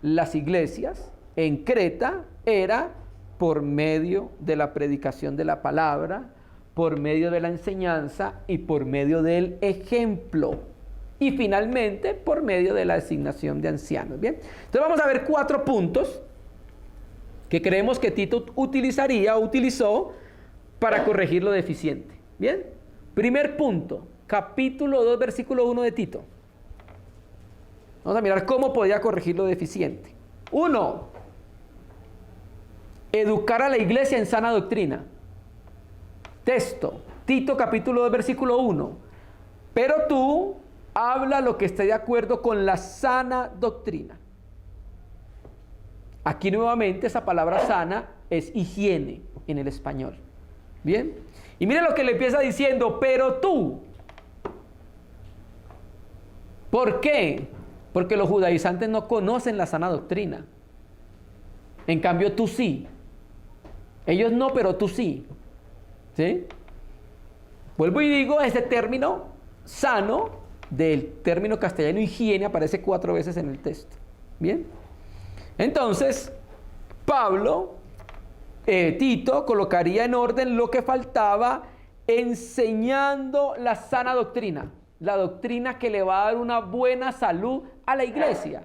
las iglesias en Creta era por medio de la predicación de la palabra, por medio de la enseñanza y por medio del ejemplo. Y finalmente, por medio de la designación de ancianos. ¿Bien? Entonces vamos a ver 4 puntos que creemos que Tito utilizó para corregir lo deficiente. ¿Bien? Primer punto, capítulo 2, versículo 1 de Tito. Vamos a mirar cómo podía corregir lo deficiente. 1. Educar a la iglesia en sana doctrina. Texto, Tito capítulo 2, versículo 1. Pero tú habla lo que esté de acuerdo con la sana doctrina. Aquí nuevamente esa palabra sana es higiene en el español. ¿Bien? Y mire lo que le empieza diciendo, pero tú. ¿Por qué? Porque los judaizantes no conocen la sana doctrina. En cambio tú sí. Ellos no, pero tú sí. ¿Sí? Vuelvo y digo, este término sano, del término castellano higiene, aparece 4 veces en el texto. ¿Bien? Entonces, Tito colocaría en orden lo que faltaba enseñando la sana doctrina. La doctrina que le va a dar una buena salud a la iglesia.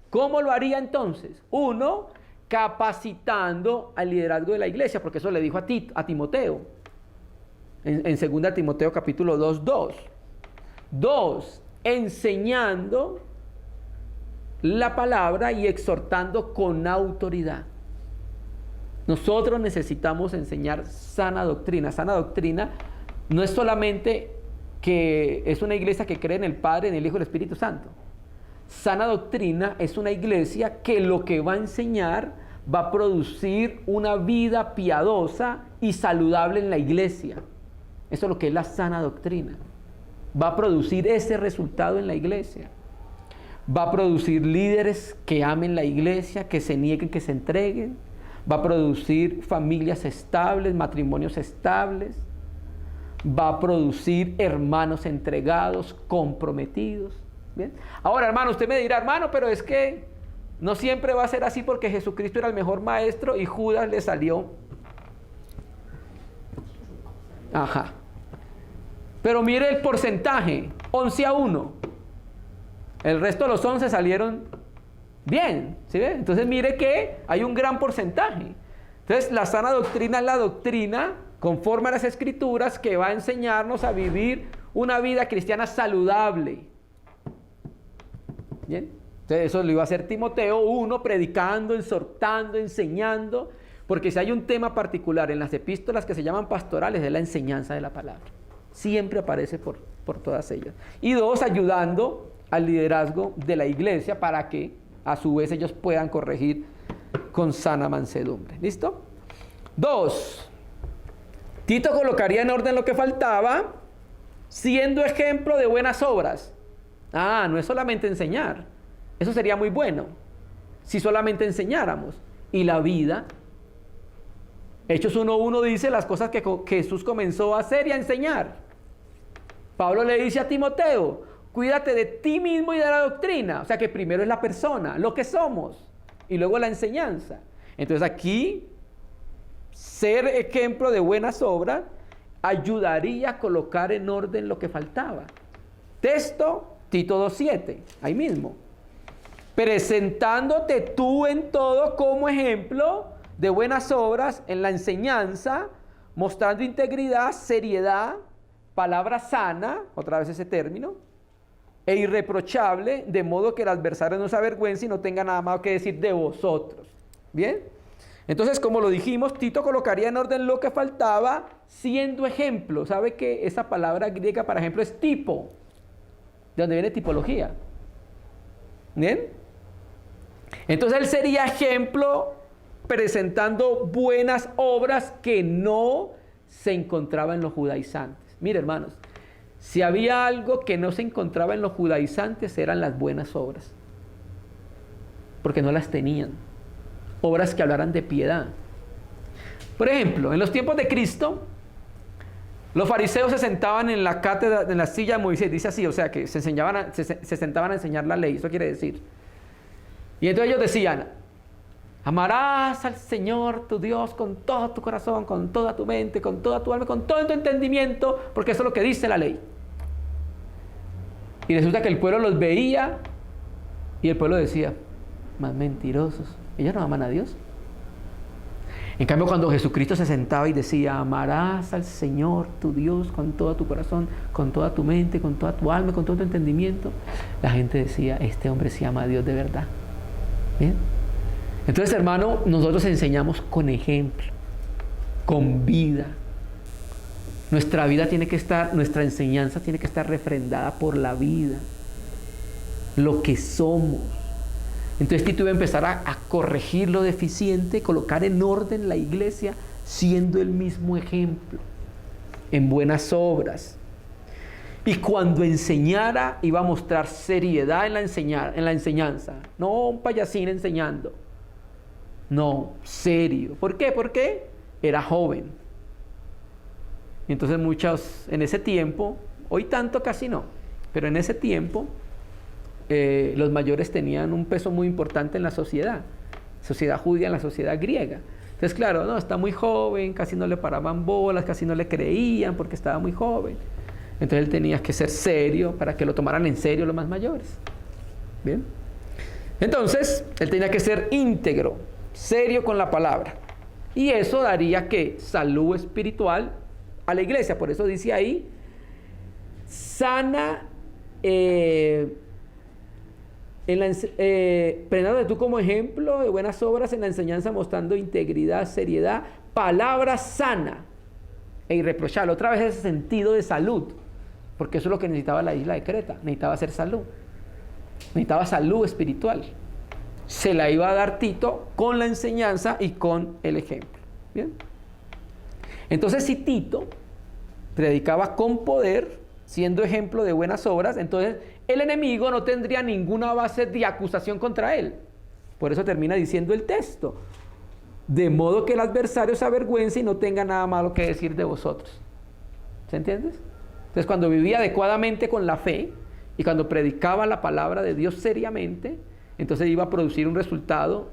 ¿Cómo lo haría entonces? 1, capacitando al liderazgo de la iglesia, porque eso le dijo a Timoteo. En 2 Timoteo capítulo 2, 2. 2, enseñando la palabra y exhortando con autoridad. Nosotros necesitamos enseñar sana doctrina. Sana doctrina no es solamente que es una iglesia que cree en el Padre, en el Hijo y en el Espíritu Santo. Sana doctrina es una iglesia que lo que va a enseñar va a producir una vida piadosa y saludable en la iglesia. Eso es lo que es la sana doctrina. Va a producir ese resultado en la iglesia. Va a producir líderes que amen la iglesia, que se nieguen, que se entreguen. Va a producir familias estables, matrimonios estables. Va a producir hermanos entregados, comprometidos. ¿Bien? Ahora, hermano, usted me dirá, hermano, pero es que no siempre va a ser así porque Jesucristo era el mejor maestro y Judas le salió. Ajá. Pero mire el porcentaje, 11-1. El resto de los 11 salieron bien, ¿sí ve? Entonces mire que hay un gran porcentaje. Entonces la sana doctrina es la doctrina conforme a las Escrituras que va a enseñarnos a vivir una vida cristiana saludable. ¿Bien? Entonces eso lo iba a hacer Timoteo 1, predicando, exhortando, enseñando, porque si hay un tema particular en las epístolas que se llaman pastorales es la enseñanza de la palabra. Siempre aparece por todas ellas. Y 2, ayudando al liderazgo de la iglesia para que a su vez ellos puedan corregir con sana mansedumbre. ¿Listo? 2. Tito colocaría en orden lo que faltaba, siendo ejemplo de buenas obras. No es solamente enseñar. Eso sería muy bueno si solamente enseñáramos. Y la vida. Hechos 1:1 dice las cosas que Jesús comenzó a hacer y a enseñar. Pablo le dice a Timoteo, cuídate de ti mismo y de la doctrina. O sea que primero es la persona, lo que somos, y luego la enseñanza. Entonces aquí, ser ejemplo de buenas obras ayudaría a colocar en orden lo que faltaba. Texto, Tito 2:7, ahí mismo. Presentándote tú en todo como ejemplo de buenas obras en la enseñanza, mostrando integridad, seriedad, palabra sana, otra vez ese término, e irreprochable, de modo que el adversario no se avergüence y no tenga nada más que decir de vosotros. ¿Bien? Entonces, como lo dijimos, Tito colocaría en orden lo que faltaba, siendo ejemplo. ¿Sabe que esa palabra griega para ejemplo es tipo? De donde viene tipología. ¿Bien? Entonces él sería ejemplo presentando buenas obras que no se encontraban en los judaizantes. Mire, hermanos, si había algo que no se encontraba en los judaizantes eran las buenas obras, porque no las tenían. Obras que hablaran de piedad. Por ejemplo, en los tiempos de Cristo, los fariseos se sentaban en la cátedra, en la silla de Moisés, dice así, o sea que se sentaban a enseñar la ley, eso quiere decir. Y entonces ellos decían, amarás al Señor tu Dios con todo tu corazón, con toda tu mente, con toda tu alma, con todo tu entendimiento, porque eso es lo que dice la ley. Y resulta que el pueblo los veía y el pueblo decía, más mentirosos, ellos no aman a Dios. En cambio, cuando Jesucristo se sentaba y decía, amarás al Señor tu Dios con todo tu corazón, con toda tu mente, con toda tu alma, con todo tu entendimiento, la gente decía, este hombre sí ama a Dios de verdad. ¿Bien? Entonces, hermano, nosotros enseñamos con ejemplo, con vida. Nuestra vida tiene que estar, nuestra enseñanza tiene que estar refrendada por la vida, lo que somos. Entonces Tito iba a empezar a corregir lo deficiente, colocar en orden la iglesia, siendo el mismo ejemplo, en buenas obras. Y cuando enseñara, iba a mostrar seriedad en la enseñanza. No un payasín enseñando. No, serio. ¿Por qué? Porque era joven. Y entonces muchos, en ese tiempo, hoy tanto casi no, pero en ese tiempo, los mayores tenían un peso muy importante en la sociedad judía, en la sociedad griega. Entonces, claro, no, está muy joven, casi no le paraban bolas, casi no le creían porque estaba muy joven. Entonces él tenía que ser serio para que lo tomaran en serio los más mayores. Bien. Entonces, él tenía que ser íntegro, serio con la palabra. Y eso daría ¿qué? Salud espiritual a la iglesia. Por eso dice ahí, sana, prenándote tú como ejemplo de buenas obras en la enseñanza, mostrando integridad, seriedad, palabra sana e irreprochable. Otra vez ese sentido de salud, porque eso es lo que necesitaba la isla de Creta. Necesitaba hacer salud, necesitaba salud espiritual. Se la iba a dar Tito con la enseñanza y con el ejemplo. Bien. Entonces, si Tito predicaba con poder, siendo ejemplo de buenas obras, entonces el enemigo no tendría ninguna base de acusación contra él. Por eso termina diciendo el texto, de modo que el adversario se avergüence y no tenga nada malo que decir de vosotros. ¿Se entiende? Entonces, cuando vivía adecuadamente con la fe y cuando predicaba la palabra de Dios seriamente, entonces iba a producir un resultado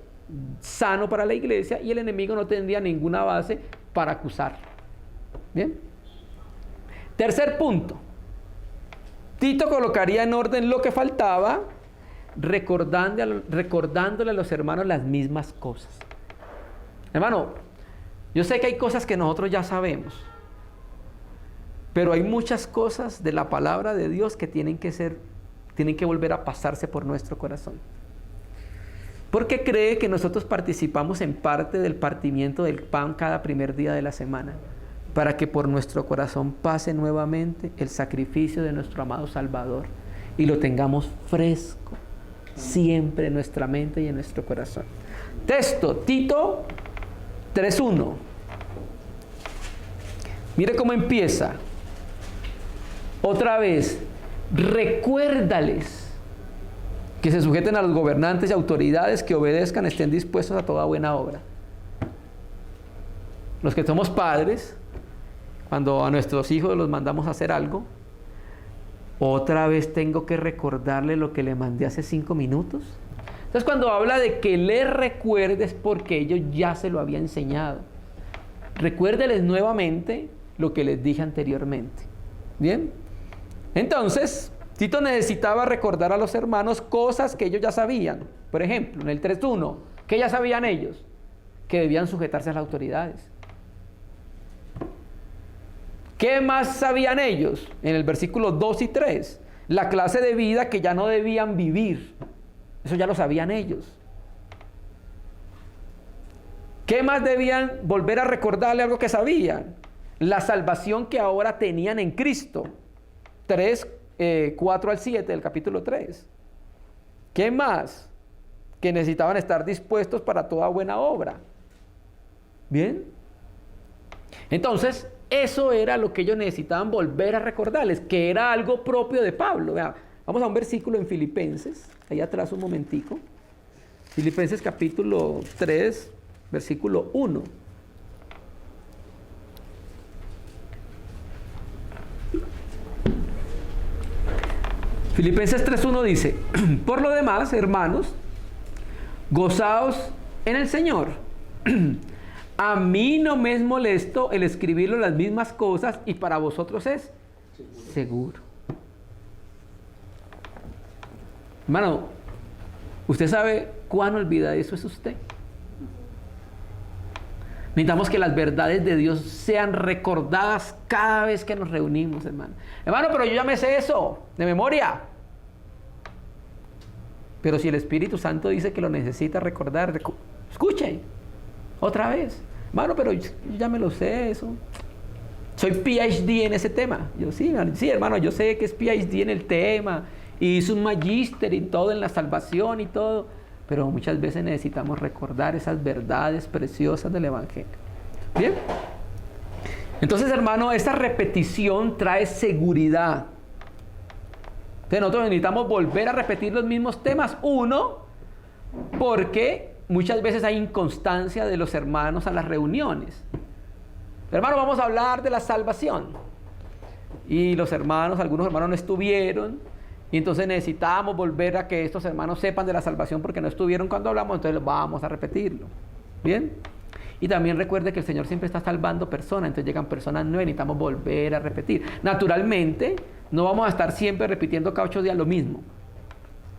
sano para la iglesia y el enemigo no tendría ninguna base para acusar. Bien. Tercer punto. Tito colocaría en orden lo que faltaba, recordándole a los hermanos las mismas cosas. Hermano, yo sé que hay cosas que nosotros ya sabemos, pero hay muchas cosas de la palabra de Dios que tienen que volver a pasarse por nuestro corazón. ¿Por qué cree que nosotros participamos en parte del partimiento del pan cada primer día de la semana? Para que por nuestro corazón pase nuevamente el sacrificio de nuestro amado Salvador y lo tengamos fresco siempre en nuestra mente y en nuestro corazón. Texto, Tito 3:1. Mire cómo empieza. Otra vez, recuérdales que se sujeten a los gobernantes y autoridades, que obedezcan, estén dispuestos a toda buena obra. Los que somos padres, cuando a nuestros hijos los mandamos a hacer algo, otra vez tengo que recordarle lo que le mandé hace 5 minutos. Entonces, cuando habla de que le recuerdes, porque ellos ya se lo había enseñado. Recuérdeles nuevamente lo que les dije anteriormente. ¿Bien? Entonces, Tito necesitaba recordar a los hermanos cosas que ellos ya sabían. Por ejemplo, en el 3:1, ¿qué ya sabían ellos? Que debían sujetarse a las autoridades. ¿Qué más sabían ellos? En el versículo 2 y 3, la clase de vida que ya no debían vivir. Eso ya lo sabían ellos. ¿Qué más debían volver a recordarle algo que sabían? La salvación que ahora tenían en Cristo. 4 al 7 del capítulo 3. ¿Qué más? Que necesitaban estar dispuestos para toda buena obra. ¿Bien? Entonces, eso era lo que ellos necesitaban volver a recordarles, que era algo propio de Pablo. Vea, vamos a un versículo en Filipenses, ahí atrás un momentico. Filipenses capítulo 3, versículo 1. Filipenses 3:1 dice: por lo demás, hermanos, gozaos en el Señor. A mí no me es molesto el escribirlo las mismas cosas, y para vosotros es seguro. Hermano, ¿usted sabe cuán olvidadizo es usted? Necesitamos que las verdades de Dios sean recordadas cada vez que nos reunimos, hermano. Hermano, pero yo ya me sé eso de memoria. Pero si el Espíritu Santo dice que lo necesita recordar, escuche otra vez. Hermano, pero yo ya me lo sé eso. Soy PhD en ese tema. Yo sí, hermano, yo sé que es PhD en el tema. Y hice un magíster y todo en la salvación y todo. Pero muchas veces necesitamos recordar esas verdades preciosas del Evangelio. ¿Bien? Entonces, hermano, esta repetición trae seguridad. Entonces, nosotros necesitamos volver a repetir los mismos temas. Uno, porque muchas veces hay inconstancia de los hermanos a las reuniones. Hermano, vamos a hablar de la salvación. Y los hermanos, algunos hermanos no estuvieron. Y entonces necesitamos volver a que estos hermanos sepan de la salvación porque no estuvieron cuando hablamos, entonces vamos a repetirlo. ¿Bien? Y también recuerde que el Señor siempre está salvando personas, entonces llegan personas nuevas, necesitamos volver a repetir. Naturalmente, no vamos a estar siempre repitiendo cada 8 días lo mismo.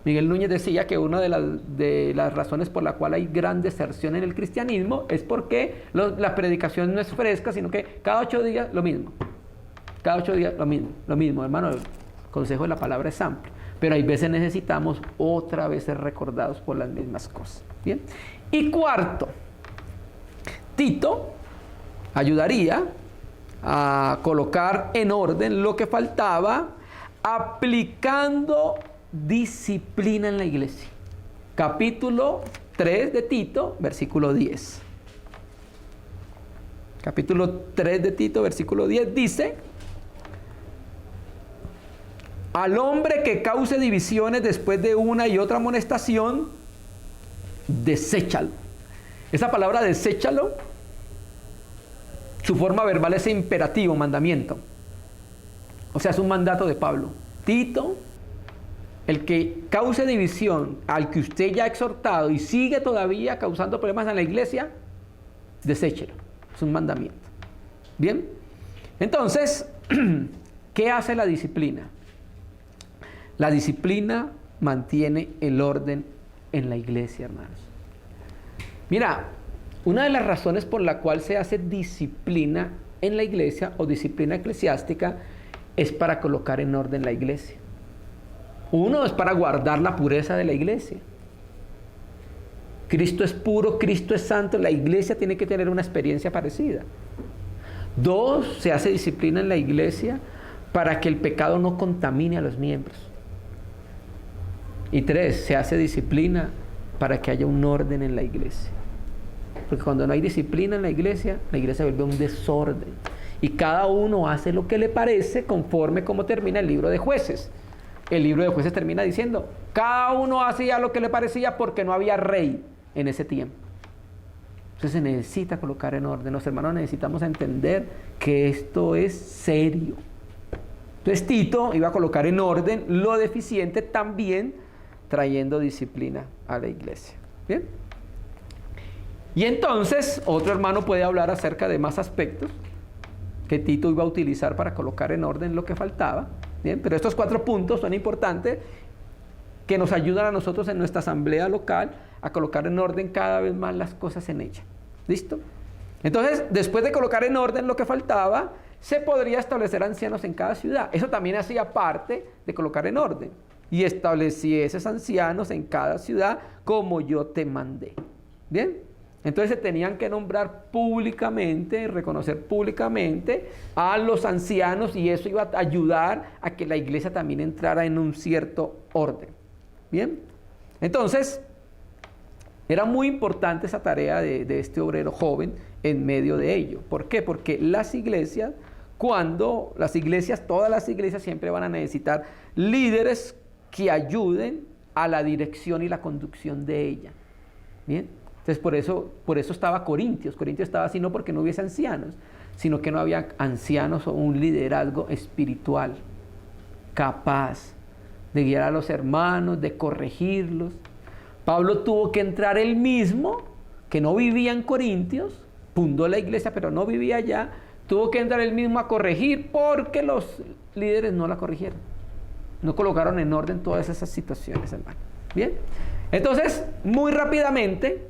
Miguel Núñez decía que una de las razones por la cual hay gran deserción en el cristianismo es porque la predicación no es fresca, sino que cada 8 días lo mismo. Cada 8 días lo mismo, hermano. El consejo de la palabra es amplio, pero hay veces necesitamos otra vez ser recordados por las mismas cosas. ¿Bien? Y cuarto, Tito ayudaría a colocar en orden lo que faltaba aplicando disciplina en la iglesia. Capítulo 3 de Tito, versículo 10. Capítulo 3 de Tito, versículo 10 dice: al hombre que cause divisiones después de una y otra amonestación, deséchalo. Esa palabra deséchalo, su forma verbal es imperativo, mandamiento. O sea, es un mandato de Pablo. Tito, el que cause división, al que usted ya ha exhortado y sigue todavía causando problemas en la iglesia, deséchelo. Es un mandamiento. ¿Bien? Entonces, ¿qué hace la disciplina? La disciplina mantiene el orden en la iglesia, hermanos. Mira, una de las razones por la cual se hace disciplina en la iglesia o disciplina eclesiástica es para colocar en orden la iglesia. Uno, es para guardar la pureza de la iglesia. Cristo es puro, Cristo es santo, la iglesia tiene que tener una experiencia parecida. Dos, se hace disciplina en la iglesia para que el pecado no contamine a los miembros. Y 3, se hace disciplina para que haya un orden en la iglesia. Porque cuando no hay disciplina en la iglesia vuelve un desorden. Y cada uno hace lo que le parece conforme como termina el libro de Jueces. El libro de Jueces termina diciendo, cada uno hacía lo que le parecía porque no había rey en ese tiempo. Entonces se necesita colocar en orden. Los hermanos necesitamos entender que esto es serio. Entonces Tito iba a colocar en orden lo deficiente, también trayendo disciplina a la iglesia. ¿Bien? Y entonces otro hermano puede hablar acerca de más aspectos que Tito iba a utilizar para colocar en orden lo que faltaba. ¿Bien? Pero estos 4 puntos son importantes, que nos ayudan a nosotros en nuestra asamblea local a colocar en orden cada vez más las cosas en ella. ¿Listo? Entonces, después de colocar en orden lo que faltaba, se podría establecer ancianos en cada ciudad. Eso también hacía parte de colocar en orden. Y establecieses ancianos en cada ciudad como yo te mandé. ¿Bien? Entonces se tenían que nombrar públicamente, reconocer públicamente a los ancianos, y eso iba a ayudar a que la iglesia también entrara en un cierto orden. ¿Bien? Entonces, era muy importante esa tarea de este obrero joven en medio de ello. ¿Por qué? Porque las iglesias, todas las iglesias siempre van a necesitar líderes que ayuden a la dirección y la conducción de ella. ¿Bien? Entonces por eso estaba Corintios. Corintios estaba así no porque no hubiese ancianos, sino que no había ancianos o un liderazgo espiritual capaz de guiar a los hermanos, de corregirlos. Pablo tuvo que entrar él mismo, que no vivía en Corintios, fundó la iglesia pero no vivía allá, tuvo que entrar él mismo a corregir porque los líderes no la corrigieron, no colocaron en orden todas esas situaciones, hermano. Bien, entonces muy rápidamente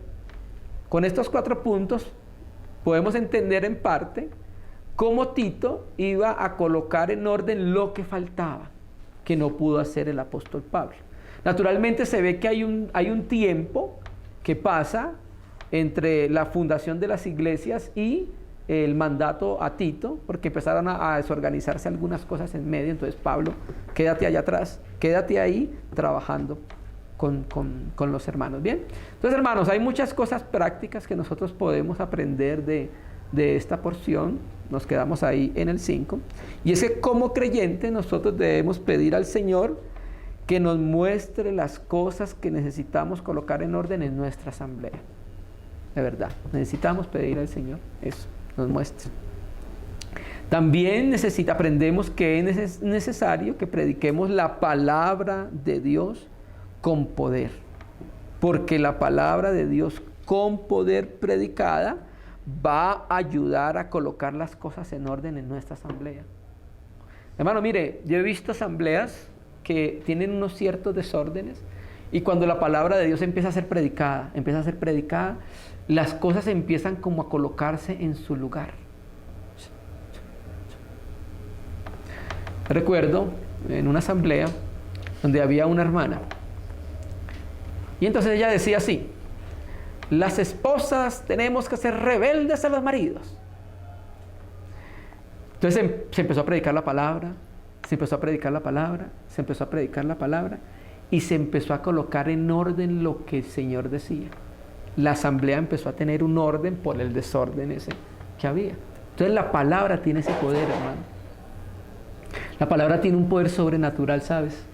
con estos 4 puntos podemos entender en parte cómo Tito iba a colocar en orden lo que faltaba, que no pudo hacer el apóstol Pablo. Naturalmente se ve que hay un tiempo que pasa entre la fundación de las iglesias y el mandato a Tito, porque empezaron a desorganizarse algunas cosas en medio. Entonces Pablo, quédate allá atrás, quédate ahí trabajando con los hermanos. Bien, entonces hermanos, hay muchas cosas prácticas que nosotros podemos aprender de esta porción. Nos quedamos ahí en el 5, y es que como creyentes nosotros debemos pedir al Señor que nos muestre las cosas que necesitamos colocar en orden en nuestra asamblea. De verdad, necesitamos pedir al Señor eso, nos muestre. También aprendemos que es necesario que prediquemos la palabra de Dios con poder, porque la palabra de Dios con poder predicada va a ayudar a colocar las cosas en orden en nuestra asamblea. Hermano, mire, yo he visto asambleas que tienen unos ciertos desórdenes, y cuando la palabra de Dios empieza a ser predicada, las cosas empiezan como a colocarse en su lugar. Recuerdo en una asamblea donde había una hermana, y entonces ella decía así: las esposas tenemos que ser rebeldes a los maridos. Entonces se empezó a predicar la palabra, se empezó a predicar la palabra, y se empezó a colocar en orden lo que el Señor decía. La asamblea empezó a tener un orden por el desorden ese que había. Entonces la palabra tiene ese poder, hermano. La palabra tiene un poder sobrenatural, ¿sabes?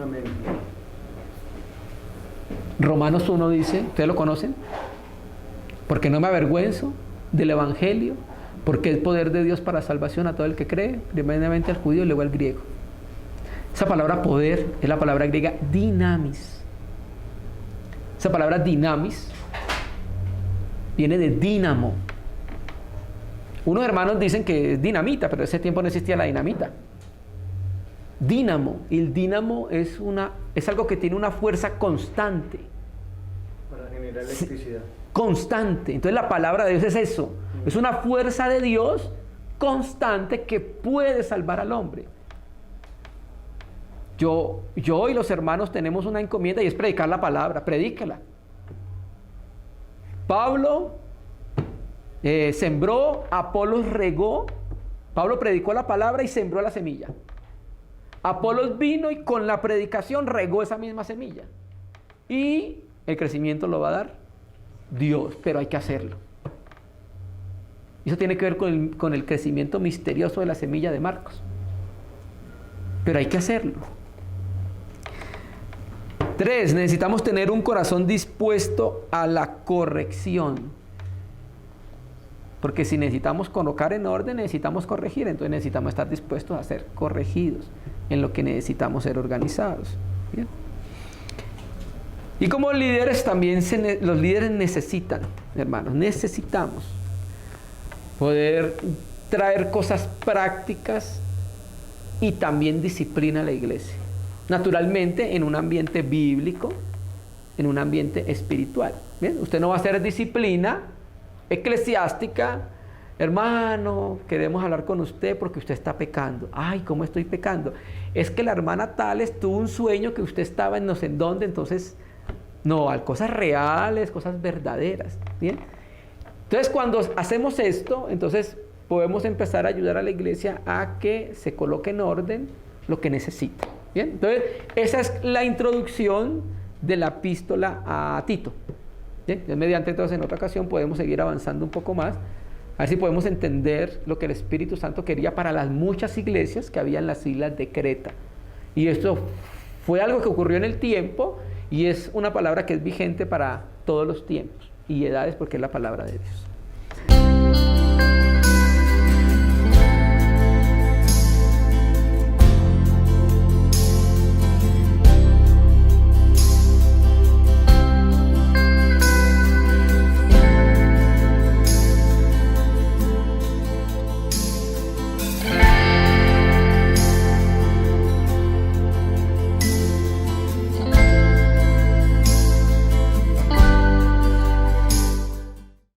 Amén. Romanos 1 dice, ¿ustedes lo conocen? Porque no me avergüenzo del evangelio, porque es poder de Dios para salvación a todo el que cree, primeramente al judío y luego al griego. Esa palabra poder es la palabra griega dinamis. Esa palabra dinamis viene de dínamo. Unos hermanos dicen que es dinamita, pero en ese tiempo no existía la dinamita. Dínamo. Y el dínamo es algo que tiene una fuerza constante. Para generar electricidad. Constante. Entonces la palabra de Dios es eso. Es una fuerza de Dios constante que puede salvar al hombre. Yo y los hermanos tenemos una encomienda, y es predicar la palabra. Predícala. Pablo sembró, Apolos regó. Pablo predicó la palabra y sembró la semilla. Apolos vino y con la predicación regó esa misma semilla. Y el crecimiento lo va a dar Dios, pero hay que hacerlo. Eso tiene que ver con el crecimiento misterioso de la semilla de Marcos. Pero hay que hacerlo. 3, necesitamos tener un corazón dispuesto a la corrección. Porque si necesitamos colocar en orden, necesitamos corregir. Entonces necesitamos estar dispuestos a ser corregidos en lo que necesitamos ser organizados. ¿Bien? Y como líderes también, los líderes necesitan, hermanos, necesitamos poder traer cosas prácticas y también disciplina a la iglesia. Naturalmente en un ambiente bíblico, en un ambiente espiritual. ¿Bien? Usted no va a hacer disciplina eclesiástica. Hermano, queremos hablar con usted porque usted está pecando. Ay, ¿cómo estoy pecando? Es que la hermana Tales tuvo un sueño que usted estaba en no sé en dónde, entonces, no, cosas reales, cosas verdaderas. ¿Bien? Entonces, cuando hacemos esto, entonces podemos empezar a ayudar a la iglesia a que se coloque en orden lo que necesita. ¿Bien? Entonces, esa es la introducción de la epístola a Tito. ¿Bien? Mediante, entonces, en otra ocasión podemos seguir avanzando un poco más, a ver si podemos entender lo que el Espíritu Santo quería para las muchas iglesias que había en las islas de Creta. Y esto fue algo que ocurrió en el tiempo y es una palabra que es vigente para todos los tiempos y edades porque es la palabra de Dios.